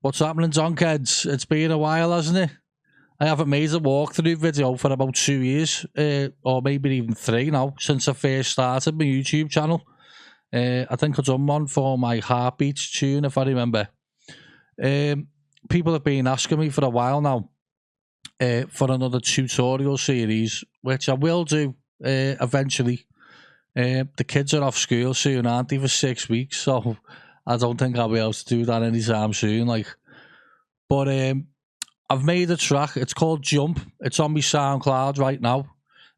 What's happening, Donk Headz? It's been a while, hasn't it? I haven't made a walkthrough video for about 2 years, or maybe even 3 now, since I first started my YouTube channel. I think I've done one for my Heartbeats tune, if I remember. People have been asking me for a while now for another tutorial series, which I will do eventually. The kids are off school soon, aren't they, for 6 weeks, so I don't think I'll be able to do that anytime soon. But I've made a track. It's called Jump. It's on my SoundCloud right now.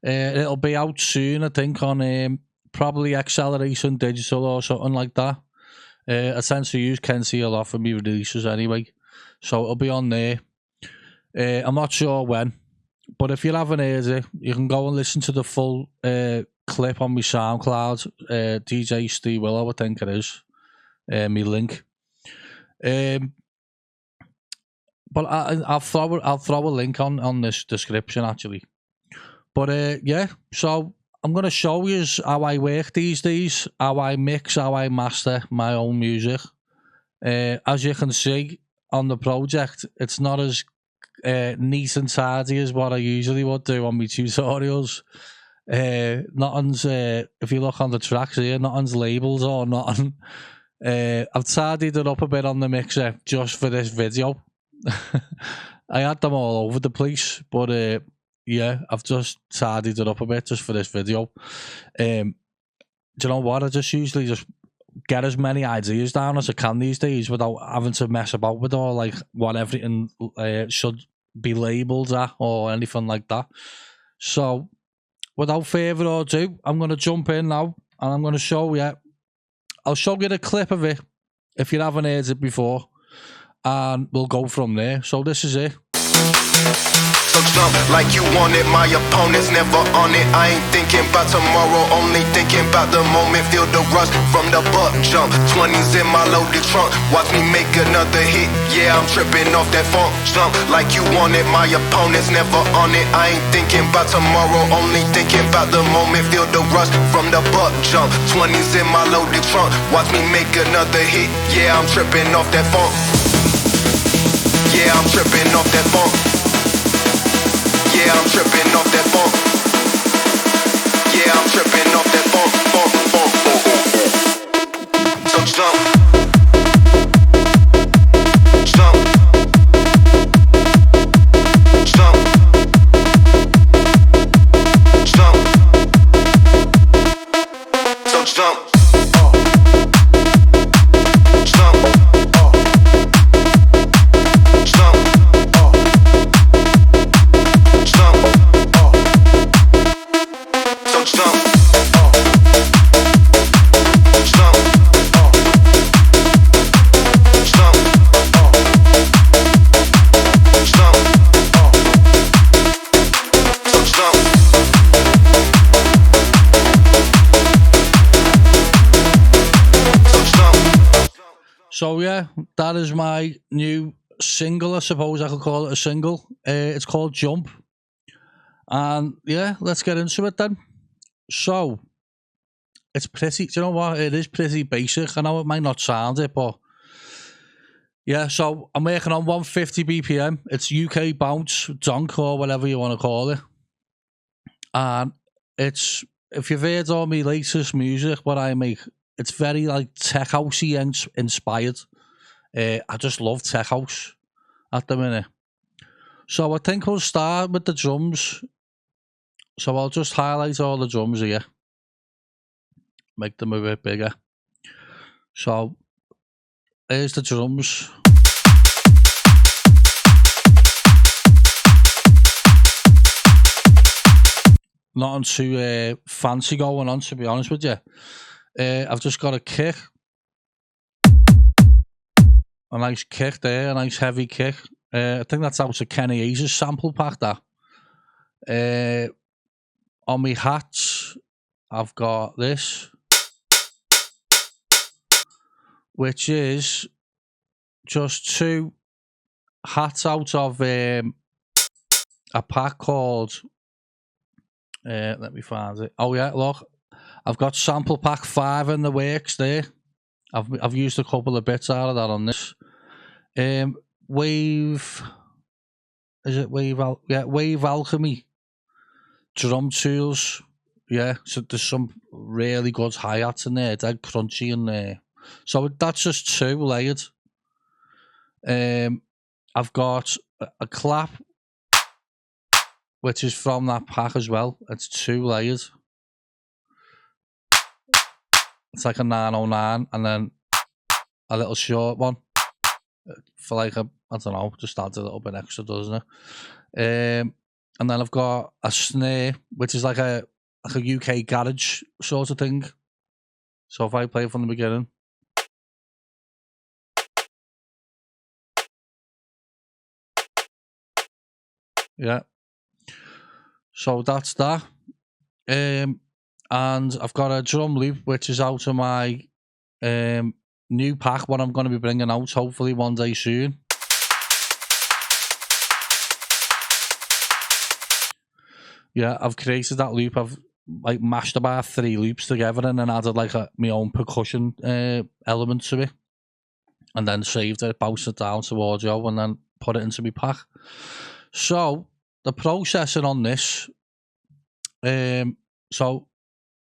It'll be out soon, I think, on probably Acceleration Digital or something like that. I tend to use Kenzie a lot for my releases anyway, so it'll be on there. I'm not sure when, but if you haven't heard it, you can go and listen to the full clip on my SoundCloud. DJ Steve Willo, I think it is. Me link. But I'll throw a link on this description actually. But yeah, so I'm gonna show you how I work these days, how I mix, how I master my own music. As you can see on the project, it's not as neat and tidy as what I usually would do on my tutorials. Nothing's if you look on the tracks here, nothing's labels or nothing. I've tidied it up a bit on the mixer just for this video. I had them all over the place, but yeah, I've just tidied it up a bit just for this video. Do you know what? I just usually just get as many ideas down as I can these days without having to mess about with all like what everything should be labelled at or anything like that. So without further ado, I'm going to jump in now and I'm going to show you. I'll show you the clip of it if you haven't heard it before, and we'll go from there. So this is it. So jump like you want it, my opponent's never on it. I ain't thinking about tomorrow, only thinking about the moment. Feel the rush from the butt jump. 20s in my loaded trunk, watch me make another hit. Yeah, I'm tripping off that funk. Jump like you want it, my opponent's never on it. I ain't thinking about tomorrow, only thinking about the moment. Feel the rush from the butt jump. 20s in my loaded trunk, watch me make another hit. Yeah, I'm tripping off that funk. Yeah, I'm tripping off that funk. Yeah, I'm tripping off that funk. Yeah, I'm tripping off that funk, funk. So jump. Jump. Jump. Jump. So jump. So yeah, that is my new single, I suppose I could call it a single. It's called Jump. And yeah, let's get into it then. So, it's pretty, do you know what, it is pretty basic. I know it might not sound it, but yeah, so I'm working on 150 BPM. It's UK bounce, donk, or whatever you want to call it. And it's, if you've heard all my latest music, what I make, it's very like tech housey inspired. I just love tech house at the minute. So I think we'll start with the drums. So I'll just highlight all the drums here. Make them a bit bigger. So here's the drums. Nothing too fancy going on, to be honest with you. I've just got a kick. A nice kick there, a nice heavy kick. I think that's out of Kenny Hayes' sample pack, that. On my hats, I've got this, which is just 2 hats out of a pack called, let me find it. Oh yeah, look. I've got sample pack 5 in the works there. I've used a couple of bits out of that on this. Wave. Is it Wave? Yeah, Wave Alchemy. Drum tools. Yeah, so there's some really good hi-hats in there. They're crunchy in there. So that's just 2 layered. I've got a clap, which is from that pack as well. It's 2 layers. It's like a 909, and then a little short one for like a, I don't know, just adds a little bit extra, doesn't it? And then I've got a snare, which is like a UK garage sort of thing. So if I play from the beginning. Yeah. So that's that. And I've got a drum loop, which is out of my new pack, what I'm going to be bringing out hopefully one day soon. Yeah, I've created that loop. I've like mashed about 3 loops together and then added like my own percussion element to it, and then saved it, bounced it down to audio, and then put it into my pack. So the processing on this, so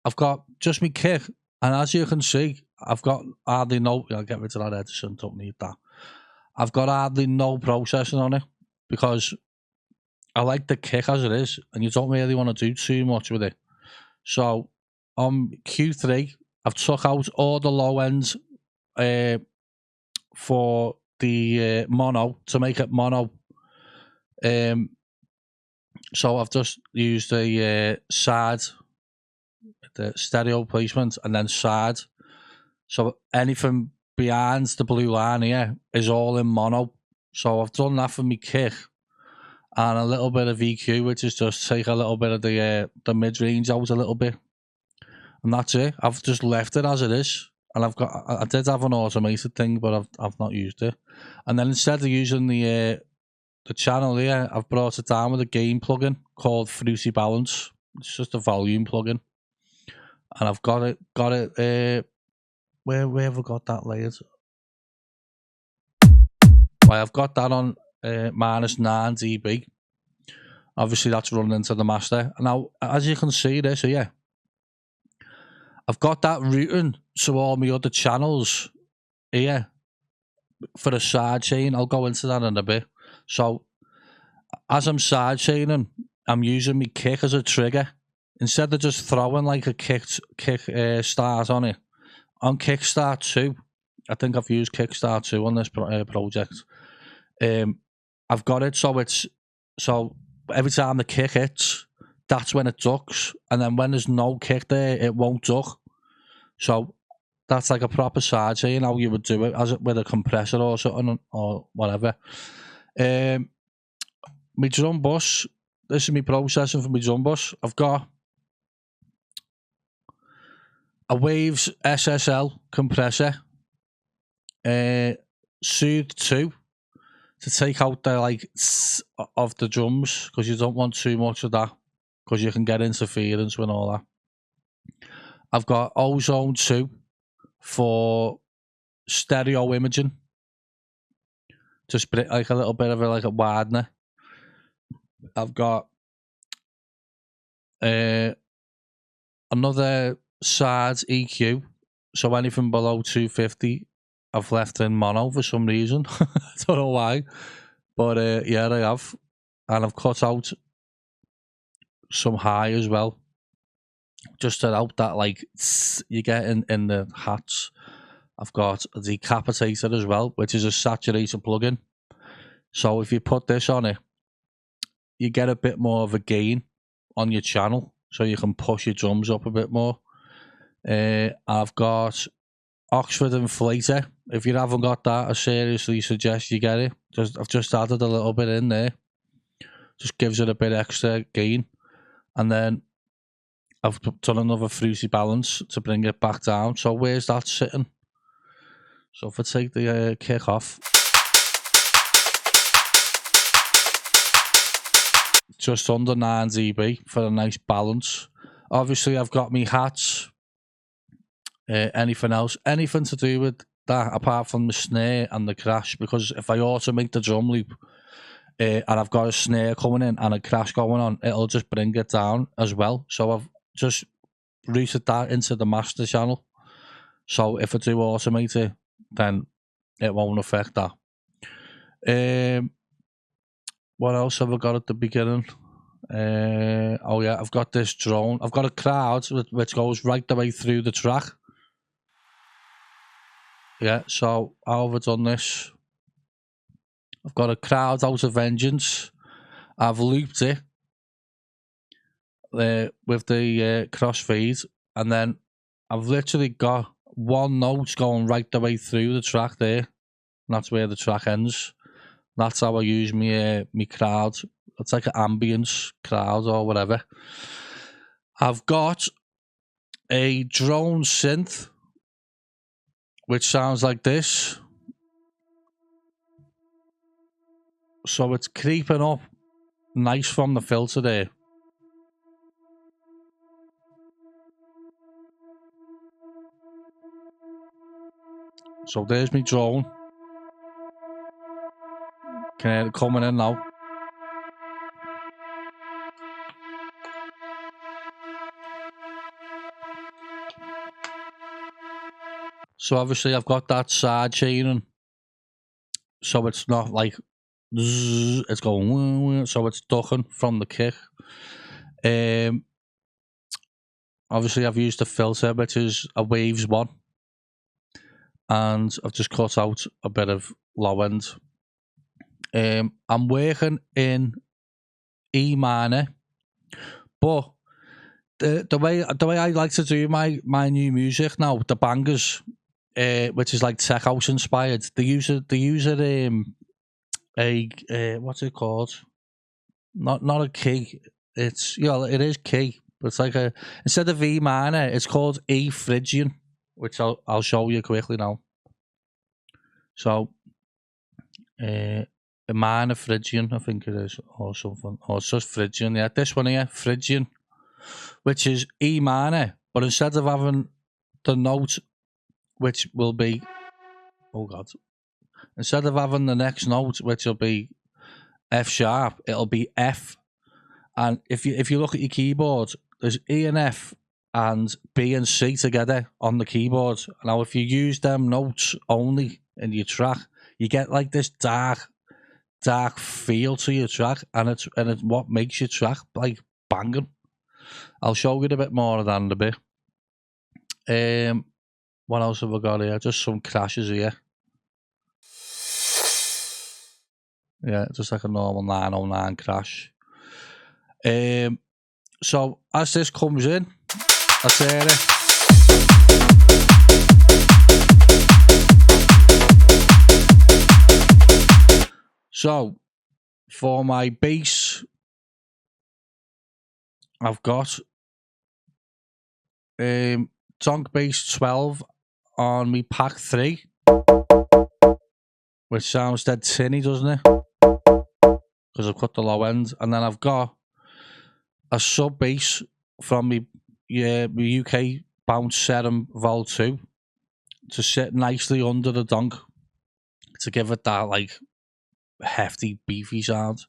I've got just my kick, and as you can see, I've got hardly no. I'll get rid of that Edison. Don't need that. I've got hardly no processing on it because I like the kick as it is, and you don't really want to do too much with it. So on Q3, I've took out all the low ends for the mono to make it mono. So I've just used a side, the stereo placement, and then side. So anything behind the blue line here is all in mono. So I've done that for me kick. And a little bit of EQ, which is just take a little bit of the mid-range out a little bit. And that's it. I've just left it as it is. And I did have an automated thing, but I've not used it. And then instead of using the channel here, I've brought it down with a gain plugin called Fruity Balance. It's just a volume plugin. And I've got it, where have I got that layered? Well, I've got that on minus 9 dB. Obviously that's running into the master. Now as you can see this here, I've got that routing to all my other channels here for a side chain. I'll go into that in a bit. So as I'm side chaining, I'm using my kick as a trigger instead of just throwing like a kick start on it. On Kickstart 2, I think I've used Kickstart 2 on this project. I've got it so every time the kick hits, that's when it ducks, and then when there's no kick there, it won't duck. So that's like a proper side chain, how you would do it, as it with a compressor or something or whatever. My drum bus, this is my processing for my drum bus. I've got a Waves SSL compressor, Soothe 2 to take out the like of the drums, because you don't want too much of that, because you can get interference with all that. I've got Ozone 2 for stereo imaging, just like a little bit of a widener. I've got another side EQ, so anything below 250 I've left in mono for some reason. I don't know why, but yeah, I have. And I've cut out some high as well, just to help that like you get in the hats. I've got a decapitator as well, which is a saturator plugin. So if you put this on it, you get a bit more of a gain on your channel, so you can push your drums up a bit more. I've got Oxford Inflator. If you haven't got that, I seriously suggest you get it. I've just added a little bit in there. Just gives it a bit extra gain. And then I've done another Fruity Balance to bring it back down. So where's that sitting? So if I take the kick off, just under 9 dB for a nice balance. Obviously I've got me hats. Anything else, anything to do with that apart from the snare and the crash, because if I automate the drum loop and I've got a snare coming in and a crash going on, it'll just bring it down as well. So I've just routed that into the master channel. So if I do automate it, then it won't affect that. What else have I got at the beginning? Oh yeah, I've got this drone. I've got a crowd which goes right the way through the track. Yeah, so how have I done this? I've got a crowd out of Vengeance. I've looped it with the crossfade, and then I've literally got one note going right the way through the track there. And that's where the track ends. That's how I use my crowd. It's like an ambience crowd or whatever. I've got a drone synth, which sounds like this. So it's creeping up nice from the filter there. So there's my drone. Can hear it coming in now. So obviously I've got that side chaining. So it's not like zzz, it's going, so it's ducking from the kick. Obviously I've used the filter, which is a Waves 1. And I've just cut out a bit of low end. I'm working in E minor, but the way I like to do my new music now, the bangers, which is like tech house inspired, they use a what's it called? Not a key. It's it is key, but it's like a, instead of E minor, it's called E Phrygian, which I'll show you quickly now. So a minor Phrygian, I think it is, or something. Or it's just Phrygian, yeah. This one here, Phrygian, which is E minor, but instead of having the note, which will be, oh God, instead of having the next note, which will be F sharp, it'll be F. And if you look at your keyboard, there's E and F and B and C together on the keyboard. Now, if you use them notes only in your track, you get like this dark feel to your track, and it's what makes your track like banging. I'll show you a bit more of that in a bit. What else have I got here? Just some crashes here. Yeah, just like a normal 909 crash. So as this comes in, let's hear it. So for my bass, I've got Donk Bass 12 on me pack 3, which sounds dead tinny, doesn't it? Because I've cut the low end, and then I've got a sub bass from me UK Bounce Serum Vol 2 to sit nicely under the donk to give it that like hefty beefy sound.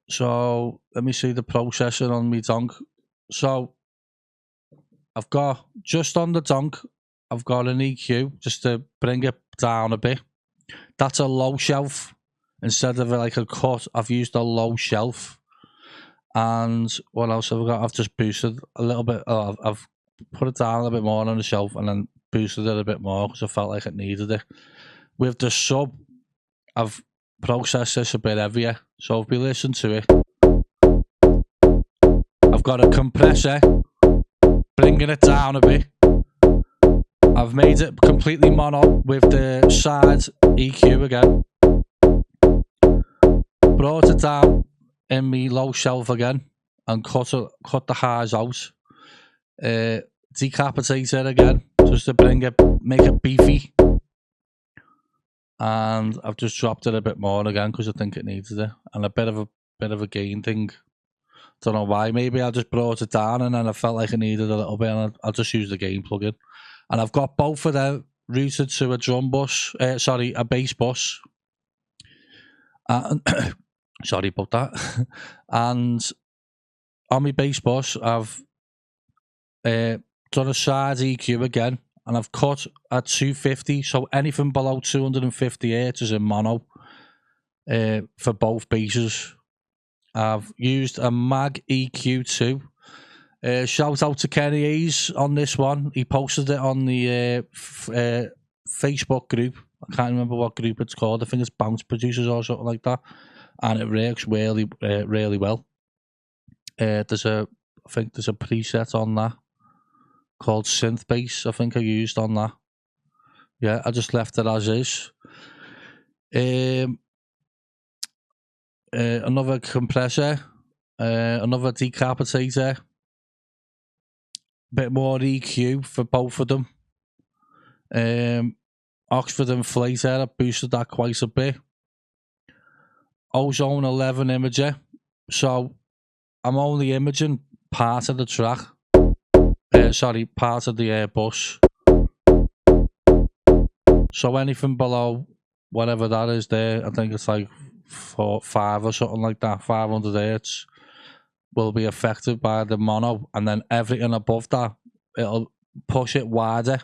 So let me see the processing on me donk. So I've got, just on the donk, I've got an EQ just to bring it down a bit. That's a low shelf. Instead of like a cut, I've used a low shelf. And what else have I got? I've just boosted a little bit. I've put it down a little bit more on the shelf and then boosted it a bit more because I felt like it needed it. With the sub, I've processed this a bit heavier. So if we listen to it, I've got a compressor bringing it down a bit. I've made it completely mono with the side EQ again. Brought it down in me low shelf again and cut the highs out. Decapitate it again just to make it beefy. And I've just dropped it a bit more again because I think it needed it, and a bit of a gain thing Don't know why. Maybe I just brought it down and then I felt like I needed a little bit, and I'll just use the gain plugin. And I've got both of them routed to a drum bus. A bass bus. Sorry about that. And on my bass bus, I've done a side EQ again, and I've cut at 250. So anything below 250 hertz is in mono for both basses. I've used a Mag EQ2. Shout out to Kenny Hayes on this one. He posted it on the Facebook group. I can't remember what group it's called. I think it's Bounce Producers or something like that. And it works really, really well. I think there's a preset on that called Synth Bass. I think I used on that. Yeah, I just left it as is. Another compressor, another decapitator, bit more EQ for both of them. Oxford inflator, I boosted that quite a bit. Ozone 11 imager, so I'm only imaging part of the track. Part of the bus. So anything below whatever that is there, I think it's like 5 or something like that, 500 hertz, will be affected by the mono, and then everything above that, it'll push it wider.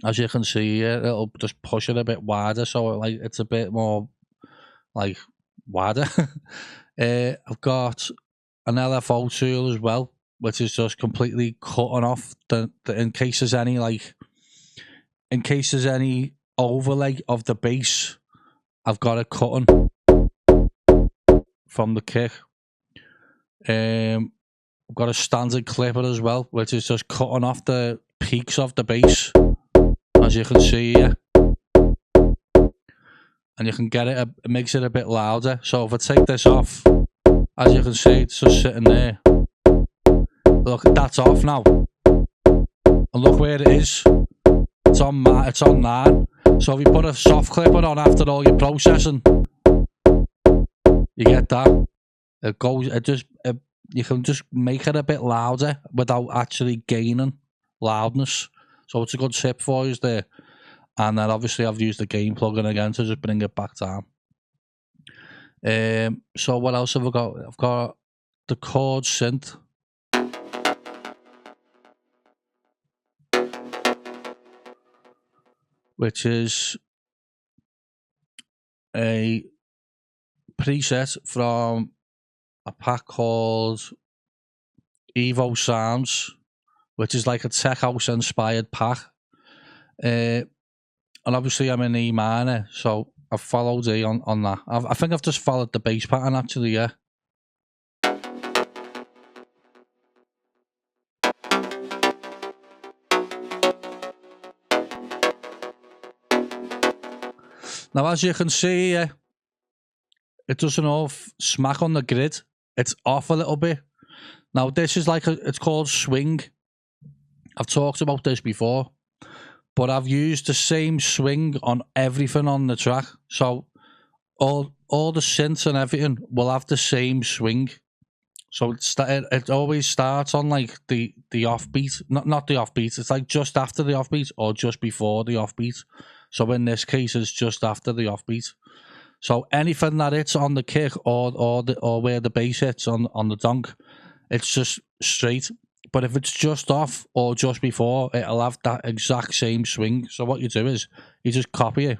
As you can see here, it'll just push it a bit wider, so it's a bit more like wider. I've got an LFO tool as well, which is just completely cutting off in case there's any overlay of the bass. I've got it cutting from the kick. I've got a standard clipper as well, which is just cutting off the peaks of the bass, as you can see here. And you can get it, it makes it a bit louder. So if I take this off, as you can see, it's just sitting there. Look, that's off now. And look where it is. It's on 9. So if you put a soft clipper on after all your processing, you get that. You can just make it a bit louder without actually gaining loudness. So it's a good tip for you there. And then obviously I've used the gain plugin again to just bring it back down. So what else have I got? I've got the chord synth. Which is a preset from a pack called Evo Sounds, which is like a tech house inspired pack. And obviously I'm in E minor, so I've followed E on that. I think I've just followed the bass pattern actually, yeah. Now, as you can see here, it doesn't all smack on the grid. It's off a little bit. Now, this is it's called swing. I've talked about this before, but I've used the same swing on everything on the track. So all the synths and everything will have the same swing. So it always starts on like the offbeat, not the offbeat. It's like just after the offbeat or just before the offbeat. So in this case, it's just after the offbeat. So anything that hits on the kick or where the bass hits on the donk, it's just straight. But if it's just off or just before, it'll have that exact same swing. So what you do is you just copy it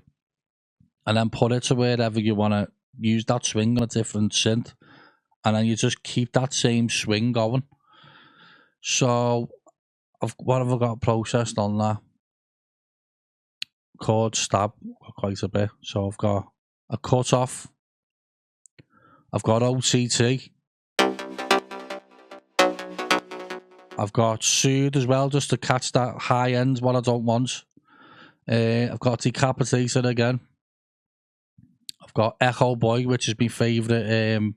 and then put it to wherever you want to use that swing on a different synth. And then you just keep that same swing going. So what have I got processed on that? Chord stab quite a bit. So I've got a cut off. I've got OTT. I've got soothe as well, just to catch that high end, what I don't want. I've got decapitator again. I've got Echo Boy, which is my favourite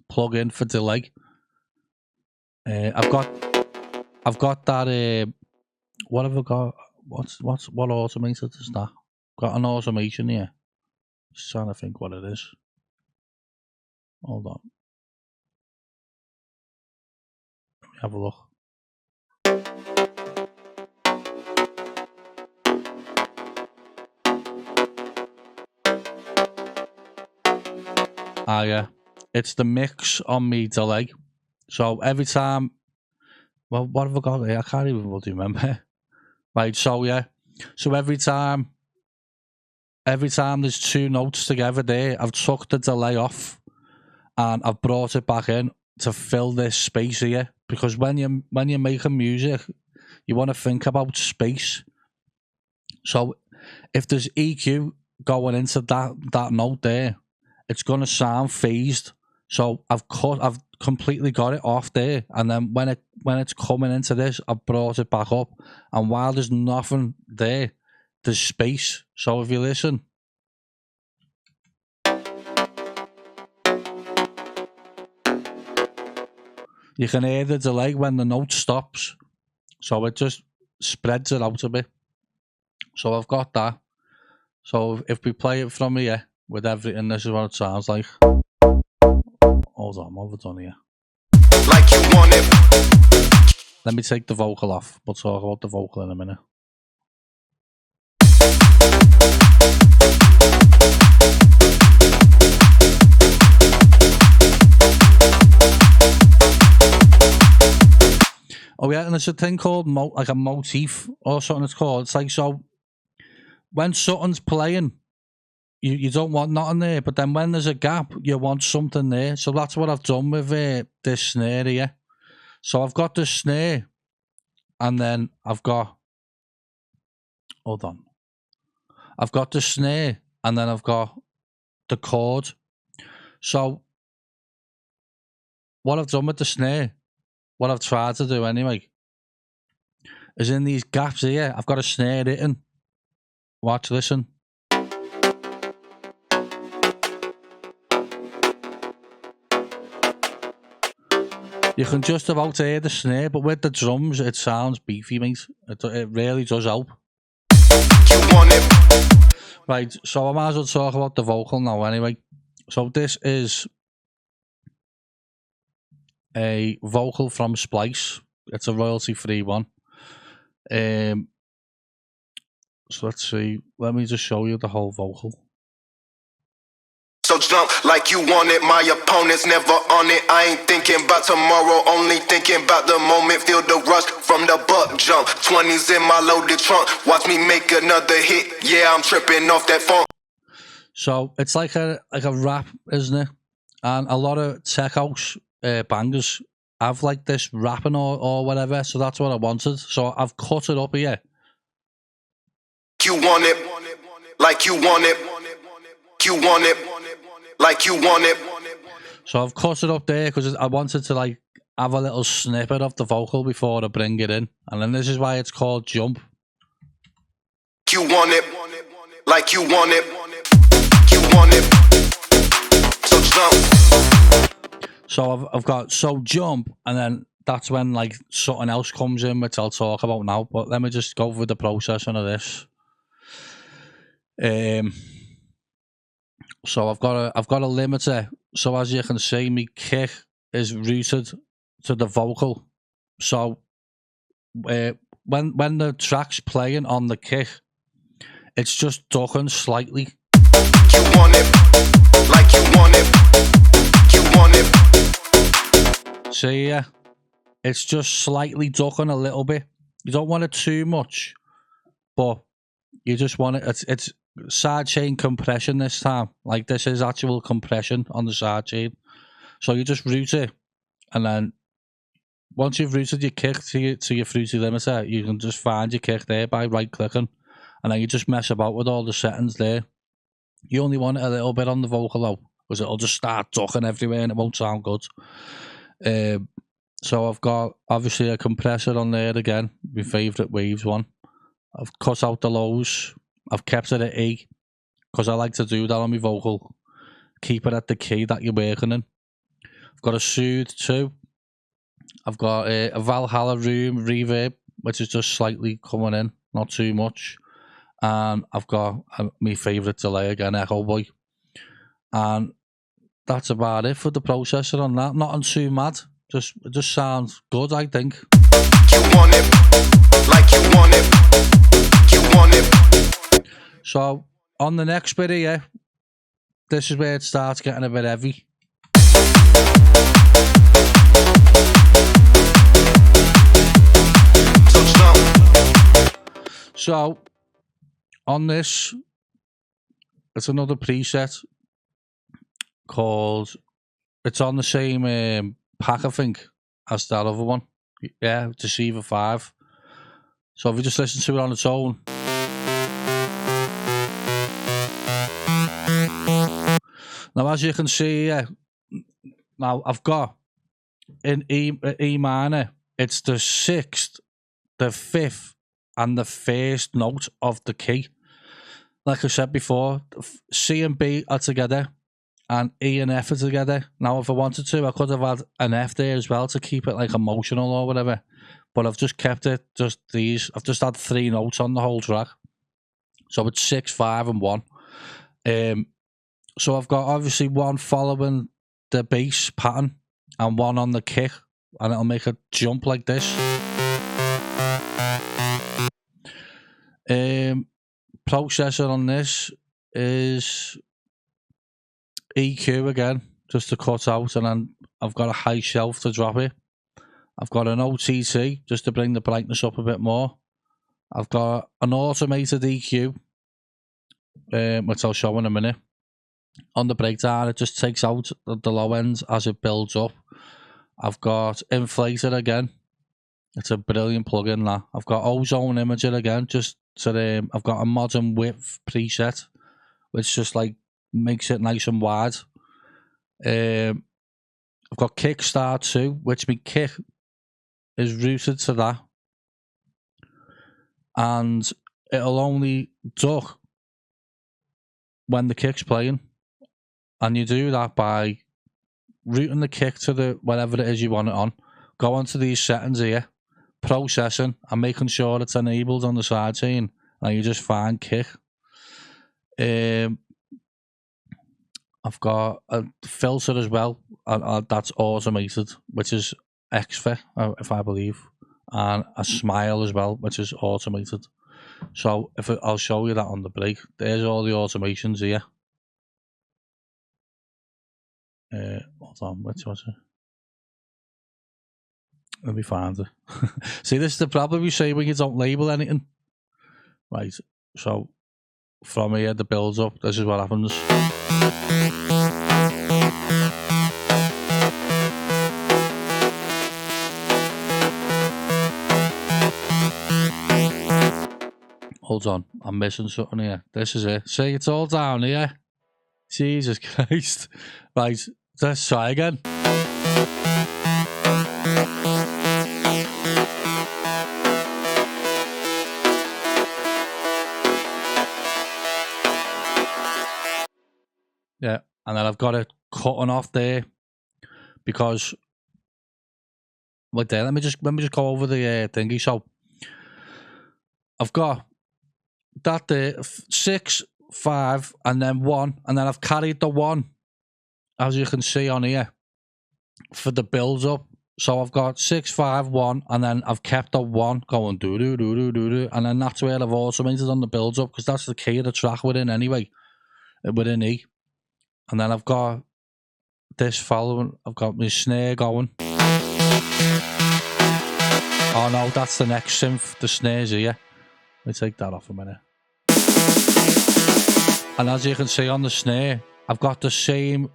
plug-in for delay. I've got that. What have I got? What automator is that? Got an automation here. Just trying to think what it is. Hold on. Have a look. Ah, yeah. It's the mix on me delay. So every time, well, what have I got here? I can't even really remember. Right, so yeah. So every time there's two notes together there, I've took the delay off and I've brought it back in to fill this space here. Because when you're making music, you want to think about space. So if there's EQ going into that note there, it's gonna sound phased. So I've completely got it off there, and then when it's coming into this, I've brought it back up. And while there's nothing there, there's space. So if you listen, you can hear the delay when the note stops. So it just spreads it out a bit. So I've got that. So if we play it from here with everything, this is what it sounds like. Hold on, what have I done here? Like you want it. Let me take the vocal off. We'll talk about the vocal in a minute. Oh yeah, and there's a thing called like a motif or something it's called. It's like, so when something's playing, you don't want nothing there, but then when there's a gap, you want something there. So that's what I've done with this snare here. So I've got the snare, and then I've got, hold on. I've got the snare, and then I've got the chord. So what I've done with the snare, what I've tried to do anyway, is in these gaps here, I've got a snare written. Watch, listen. You can just about hear the snare, but with the drums, it sounds beefy, mate. It really does help. You want it. Right, so I might as well talk about the vocal now anyway. So this is a vocal from Splice. It's a royalty-free one. So let's see. Let me just show you the whole vocal. So jump like you want it, my opponent's never on it. I ain't thinking about tomorrow, only thinking about the moment. Feel the rush from the buck jump. 20s in my loaded trunk, watch me make another hit. Yeah, I'm tripping off that funk. So it's like a rap, isn't it? And a lot of tech house bangers have like this rapping or whatever. So that's what I wanted. So I've cut it up here. You want it, like you want it. You want it, like you want it. So I've cut it up there because I wanted to like have a little snippet of the vocal before I bring it in. And then this is why it's called Jump. You want it, like you want it. You want it, so jump. So I've got so jump, and then that's when like something else comes in, which I'll talk about now. But let me just go through the processing of this. So I've got a limiter. So as you can see, my kick is rooted to the vocal. So when the track's playing on the kick, it's just ducking slightly. You want it, like you want it. You want it. See, yeah, it's just slightly ducking a little bit. You don't want it too much, but you just want it. It's side chain compression this time. Like this is actual compression on the side chain. So you just route it, and then once you've routed your kick to your fruity limiter, you can just find your kick there by right clicking, and then you just mess about with all the settings there. You only want it a little bit on the vocal though, because it'll just start ducking everywhere and it won't sound good. So I've got obviously a compressor on there again, my favourite Waves one. I've cut out the lows. I've kept it at E because I like to do that on my vocal. Keep it at the key that you're working in. I've got a Soothe too. I've got a Valhalla Room reverb, which is just slightly coming in, not too much. And I've got my favourite delay again, Echo Boy. And that's about it for the processor on that. Nothing too mad. it just sounds good, I think. You want it like you want it. You want it. So on the next bit here, this is where it starts getting a bit heavy. So on this, it's another preset called, it's on the same pack, I think, as that other one. Yeah, Deceiver 5. So if you just listen to it on its own. Now, as you can see here, now I've got in E minor, it's the 6th, the 5th, and the 1st note of the key. Like I said before, C and B are together, and E and F are together. Now, if I wanted to, I could have had an F there as well to keep it like emotional or whatever. But I've just kept it just these. I've just had 3 notes on the whole track. So it's 6, 5, and 1. So I've got obviously 1 following the bass pattern and 1 on the kick, and it'll make it jump like this. Processor on this is EQ again, just to cut out, and then I've got a high shelf to drop it. I've got an OTT just to bring the brightness up a bit more. I've got an automated EQ, which I'll show in a minute. On the breakdown, it just takes out the low ends as it builds up. I've got Inflator again. It's a brilliant plugin, that. I've got Ozone Imager again, just so I've got a modern width preset, which just like makes it nice and wide. I've got Kickstart too, which my kick is rooted to that, and it'll only duck when the kick's playing, and you do that by routing the kick to the whatever it is you want it on. Go onto these settings here, processing, and making sure it's enabled on the side chain, and you just find kick. I've got a filter as well, and that's automated, which is XFE, if I believe, and a smile as well, which is automated. So I'll show you that on the break. There's all the automations here. Hold on, which was it? Let me find it. See, this is the problem you say when you don't label anything. Right, so from here, the builds up, this is what happens. Hold on, I'm missing something here. This is it. See, it's all down here. Jesus Christ. Right, let's try again. Yeah, and then I've got it cutting off there because, wait there, let me just go over the thingy. So I've got that there, 6, 5, and then 1, and then I've carried the 1, as you can see on here, for the build up. So I've got 6, 5, 1, and then I've kept the 1 going do do do do do do, and then that's where I've automated on the build up, because that's the key of the track within anyway, within E. And then I've got this following, I've got my snare going. Oh no, that's the next synth, the snares here. Let me take that off a minute. And as you can see on the snare, I've got the same,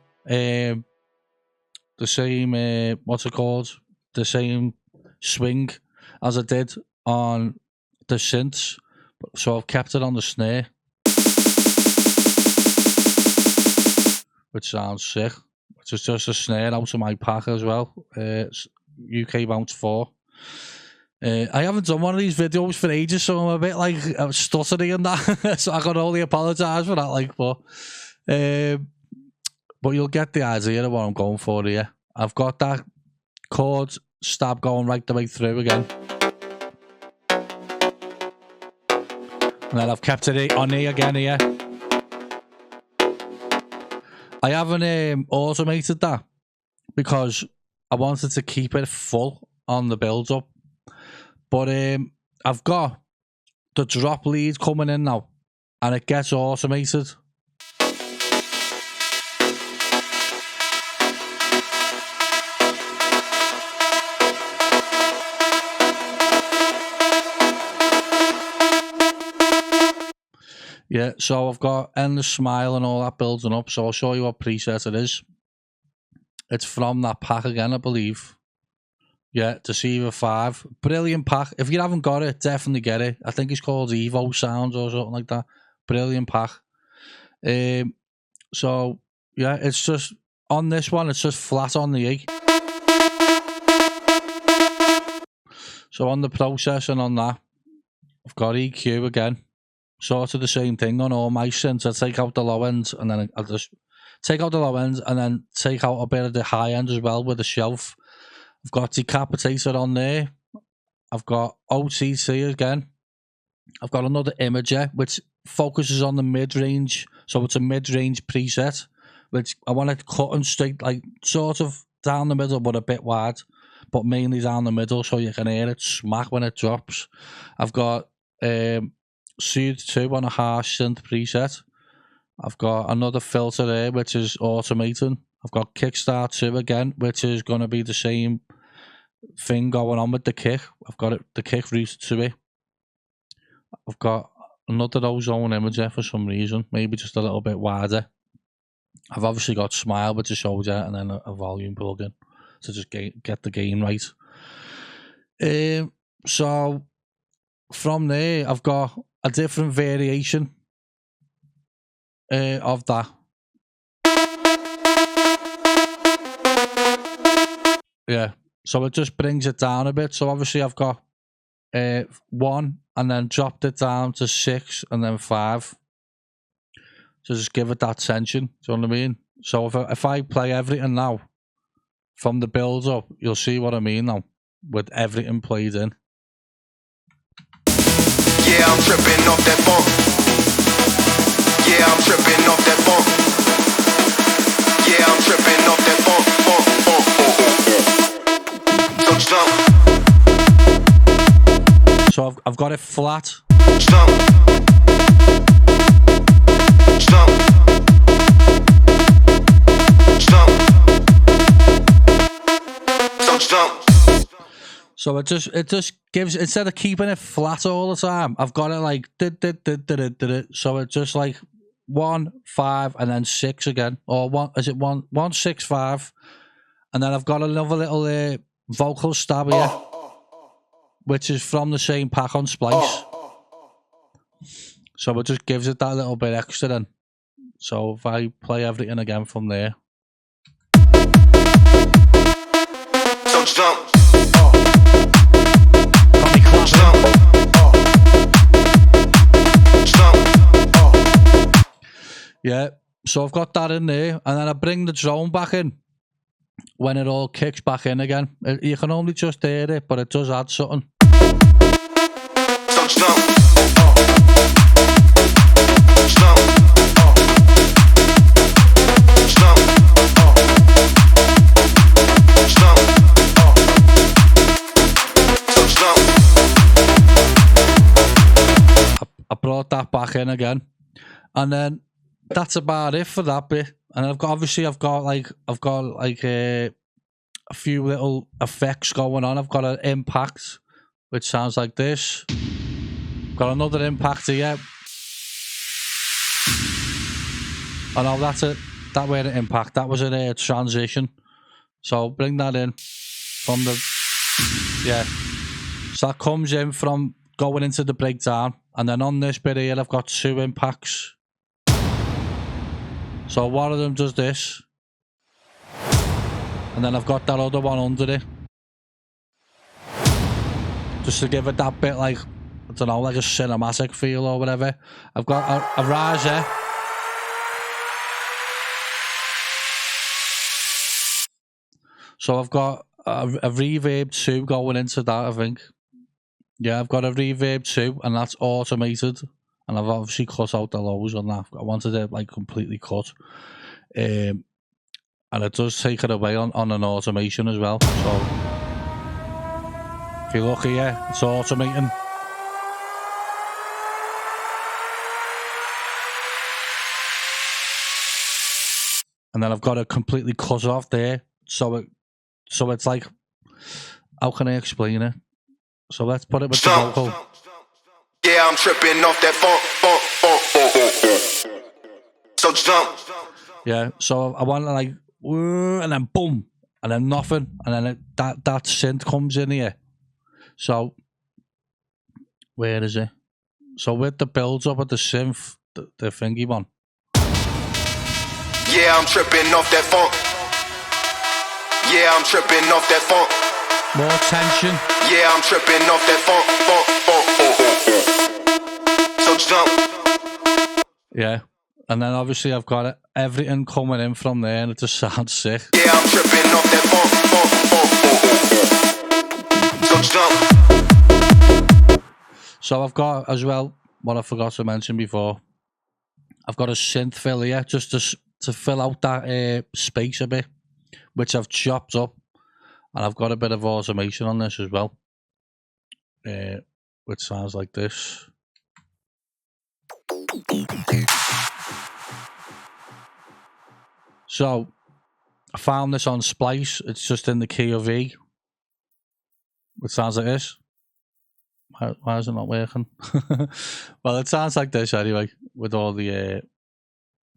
what's it called? The same swing as I did on the synths. So I've kept it on the snare, which sounds sick. Which is just a snare out of my pack as well. UK Bounce 4. I haven't done one of these videos for ages, so I'm a bit like stuttering and that. So I can only apologise for that. Like, but you'll get the idea of what I'm going for here. I've got that chord stab going right the way through again, and then I've kept it on E again here. I haven't automated that because I wanted to keep it full on the build up. But I've got the drop lead coming in now, and it gets automated. Yeah, so I've got Endless Smile and all that building up, so I'll show you what preset it is. It's from that pack again, I believe. Yeah, Deceiver 5. Brilliant pack. If you haven't got it, definitely get it. I think it's called Evo Sounds or something like that. Brilliant pack. So, yeah, it's just, on this one, it's just flat on the E. So on the processing on that, I've got EQ again. Sort of the same thing on all my synths. I take out the low ends and then I'll just take out the low ends and then take out a bit of the high end as well with the shelf. I've got Decapitator on there. I've got OTT again. I've got another Imager which focuses on the mid-range. So it's a mid-range preset, which I want it cut and straight, like sort of down the middle but a bit wide, but mainly down the middle so you can hear it smack when it drops. I've got Soothe 2 on a harsh synth preset. I've got another filter there which is automating. I've got Kickstart 2 again, which is going to be the same thing going on with the kick. I've got it, the kick routed to it. I've got another ozone imager for some reason, maybe just a little bit wider. I've obviously got Smile, which I showed you, and then a volume plugin to just get the gain right. So from there, I've got a different variation of that. Yeah, so it just brings it down a bit. So obviously I've got 1 and then dropped it down to 6 and then 5. So just give it that tension, do you know what I mean? So if I play everything now from the build up, you'll see what I mean now with everything played in. Yeah, I'm tripping off that funk. Yeah, I'm tripping off that funk. Yeah, I'm tripping off that funk, funk, funk. So I've got it flat. Jump. Jump. Jump. Jump. So it just gives, instead of keeping it flat all the time, I've got it like so it's just like 1, 5 and then 6 again, or 1 6 5, and then I've got another little vocal stab here, which is from the same pack on Splice. So it just gives it that little bit extra then. So if I play everything again from there. So jump. Yeah, so I've got that in there, and then I bring the drone back in when it all kicks back in again. You can only just hear it, but it does add something. I brought that back in again, and then that's about it for that bit. And I've got like a few little effects going on. I've got an impact which sounds like this. Got another impact here. Oh no, that's it. That way the impact. That was a transition. So bring that in from the, yeah. So that comes in from going into the breakdown, and then on this bit here I've got 2 impacts. So one of them does this, and then I've got that other one under it, just to give it that bit like, I don't know, like a cinematic feel or whatever. I've got a riser. So I've got a reverb 2 going into that, I think. Yeah, I've got a reverb 2, and that's automated. And I've obviously cut out the lows on that. I wanted it like completely cut. and it does take it away on an automation as well. So if you look here, it's automating. And then I've got it completely cut off there, so it's like, how can I explain it? So let's put it with the vocal. Yeah, I'm tripping off that funk. So jump. Yeah, so I want to like, and then boom, and then nothing, and then that synth comes in here. So where is it? So with the builds up of the synth, the thingy one. Yeah, I'm tripping off that funk. Yeah, I'm tripping off that funk. More tension. Yeah, I'm tripping off that funk. So jump. Yeah, and then obviously I've got everything coming in from there, and it just sounds sick. Yeah, I'm tripping off that funk. So jump. So I've got as well what I forgot to mention before. I've got a synth fill here just to fill out that space a bit, which I've chopped up, and I've got a bit of automation on this as well, which sounds like this. So I found this on Splice. It's just in the key of E, which sounds like this. Why is it not working? Well, it sounds like this anyway, with all the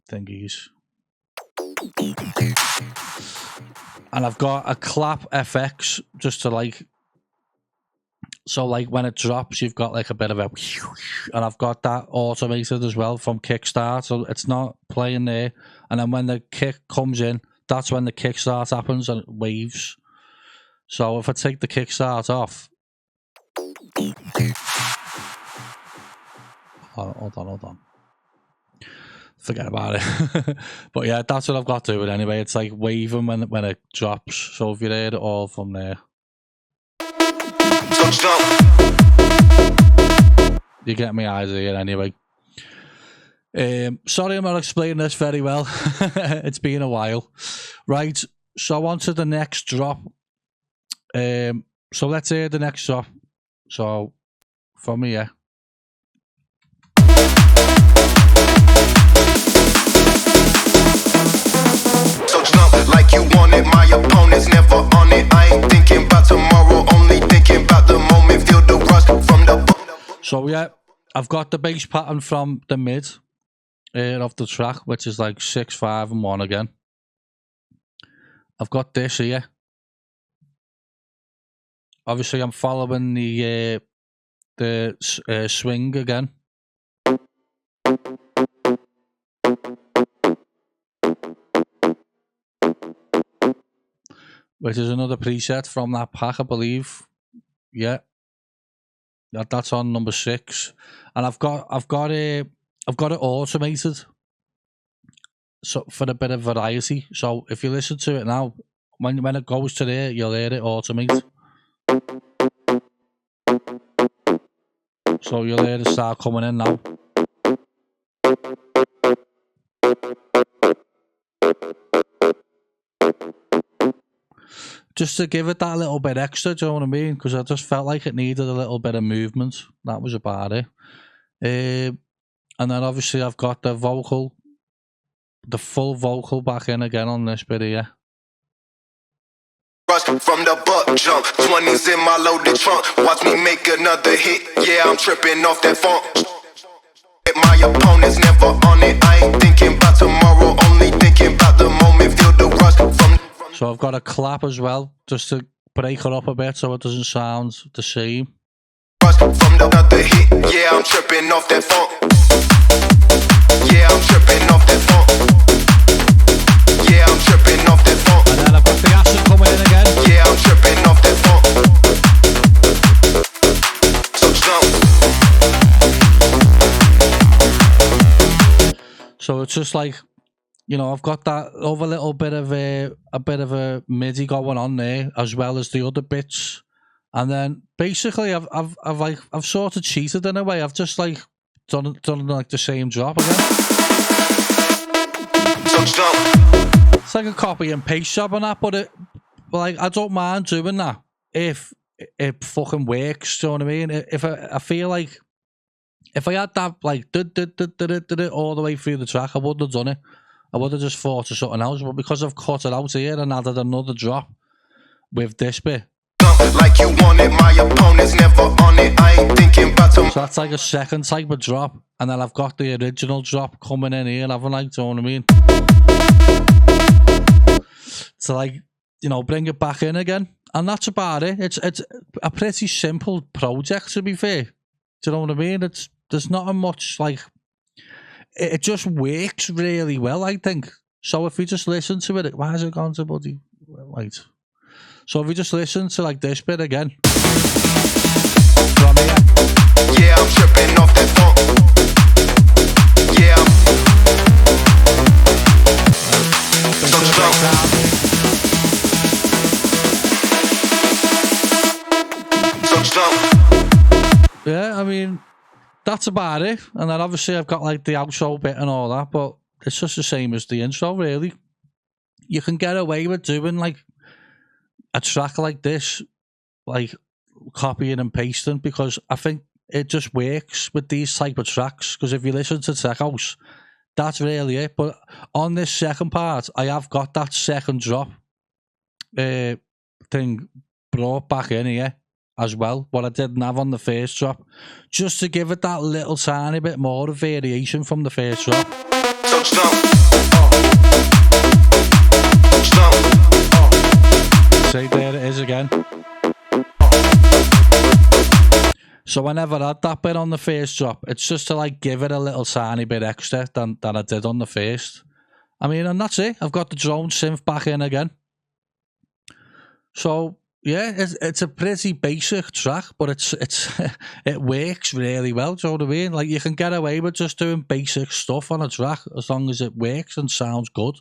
thingies. And I've got a clap FX just to like, so like when it drops, you've got like a bit of a, and I've got that automated as well from kickstart, so it's not playing there. And then when the kick comes in, that's when the kickstart happens and it waves. So if I take the kickstart off, hold on. Forget about it. But yeah, that's what I've got to do it anyway. It's like waving when it drops. So if you heard it all from there, you get my idea anyway. Sorry I'm not explaining this very well. It's been a while. Right, so on to the next drop. So let's hear the next drop. So from here. Like you want it, my opponent's never on it. I ain't thinking about tomorrow, only thinking about the moment. Feel the rush from the. So yeah, I've got the bass pattern from the mid of the track, which is like 6, 5, and 1 again. I've got this here. Obviously, I'm following the swing again. Which is another preset from that pack, I believe. Yeah, that's on number 6, and I've got it automated, so for a bit of variety. So if you listen to it now, when it goes to there, you'll hear it automate. So you'll hear it start coming in now. Just to give it that little bit extra, do you know what I mean? Because I just felt like it needed a little bit of movement. That was about it. And then obviously I've got the vocal, the full vocal back in again on this bit here. From the butt jump, 20s in my loaded trunk. Watch me make another hit. Yeah, I'm tripping off that funk. My opponent's never on it. I ain't thinking about tomorrow, only thinking about the moment. Feel the rush from. So I've got a clap as well, just to break it up a bit so it doesn't sound the same. From the other hit, yeah, I'm tripping off that funk. Yeah, I'm tripping off that funk. Yeah, I'm tripping off that funk. And then I've got the acid coming in again. Yeah, I'm tripping off that funk. So jump. So it's just like, you know, I've got that other little bit of a MIDI going on there, as well as the other bits, and then basically I've sort of cheated in a way. I've just like done like the same drop again. It's like a copy and paste job and that, but like I don't mind doing that if it fucking works. Do you know what I mean? If I feel like if I had that like all the way through the track, I wouldn't have done it. I would have just thought of something else, but because I've cut it out here and added another drop with this bit. Like you want it, my opponent's never on it. I ain't thinking about tomorrow. So that's like a second type of drop, and then I've got the original drop coming in here, haven't I? Do you know what I mean? So like, you know, bring it back in again, and that's about it. It's a pretty simple project, to be fair. Do you know what I mean? There's not much like. It just works really well, I think. So if we just listen to it, why has it gone to bloody wait? So if we just listen to like this bit again. From here. Yeah, I'm tripping off that funk. Yeah. So jump. Yeah, I mean, that's about it. And then obviously I've got like the outro bit and all that, but it's just the same as the intro, really. You can get away with doing like a track like this, like copying and pasting, because I think it just works with these type of tracks. Because if you listen to Tech House, that's really it. But on this second part, I have got that second drop thing brought back in here as well, what I didn't have on the first drop, just to give it that little tiny bit more of variation from the first drop. See, there it is again. So I never had that bit on the first drop. It's just to like give it a little tiny bit extra than I did on the first. I mean, and that's it. I've got the drone synth back in again. So yeah, it's a pretty basic track, but it works really well. Do you know what I mean? Like you can get away with just doing basic stuff on a track as long as it works and sounds good.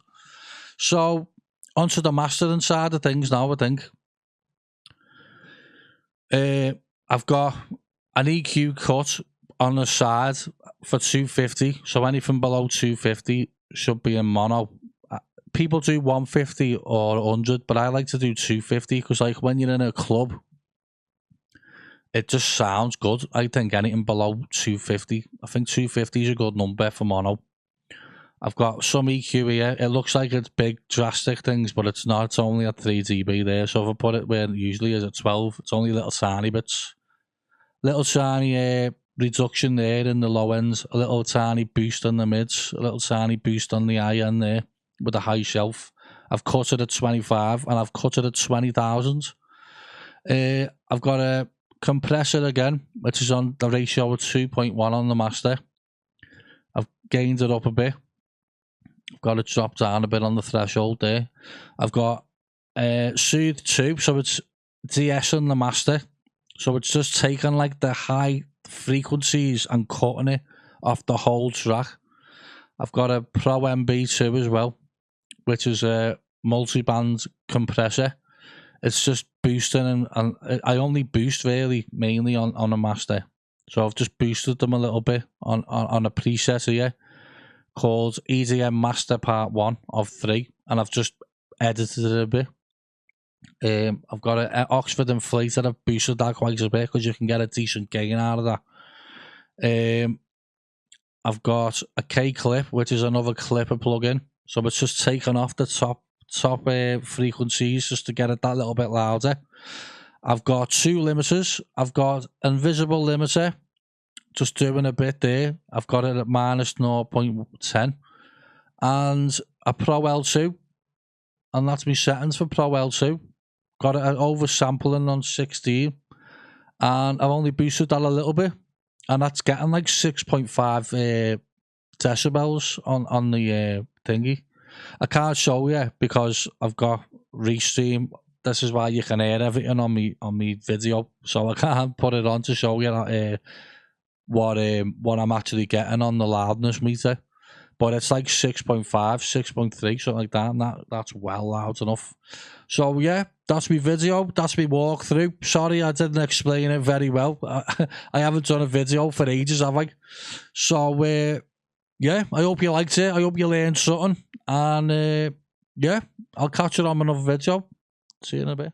So onto the mastering side of things now, I think. I've got an EQ cut on the side for 250, so anything below 250 should be in mono. People do 150 or 100, but I like to do 250 because like when you're in a club, it just sounds good. I think anything below 250, I think 250 is a good number for mono. I've got some EQ here. It looks like it's big, drastic things, but it's not. It's only at 3 dB there. So if I put it where it usually is at 12, it's only little tiny bits. Little tiny reduction there in the low ends. A little tiny boost on the mids. A little tiny boost on the high end there with a high shelf. I've cut it at 25 and I've cut it at 20,000. I've got a compressor again, which is on the ratio of 2.1 on the master. I've gained it up a bit. I've got it dropped down a bit on the threshold there. I've got Soothe 2, so it's DS on the master. So it's just taking like the high frequencies and cutting it off the whole track. I've got a Pro MB2 as well, which is a multi-band compressor. It's just boosting, and I only boost really mainly on a master. So I've just boosted them a little bit on a preset here called EDM Master Part 1 of 3, and I've just edited it a bit. I've got an Oxford inflator. I've boosted that quite a bit because you can get a decent gain out of that. I've got a K-clip, which is another clipper plugin, so it's just taking off the top frequencies just to get it that little bit louder. I've got 2 limiters. I've got invisible limiter, just doing a bit there. I've got it at minus 0.10, and a Pro L2, and that's my settings for Pro L2. Got it at oversampling on 16, and I've only boosted that a little bit, and that's getting like 6.5 decibels on the thingy. I can't show you because I've got restream. This is why you can hear everything on me video, so I can't put it on to show you what I'm actually getting on the loudness meter. But it's like 6.5, 6.3, something like that, and that's well loud enough. So yeah, that's my video, that's my walkthrough. Sorry I didn't explain it very well. I haven't done a video for ages, have I? So yeah, I hope you liked it. I hope you learned something. And yeah, I'll catch you on another video. See you in a bit.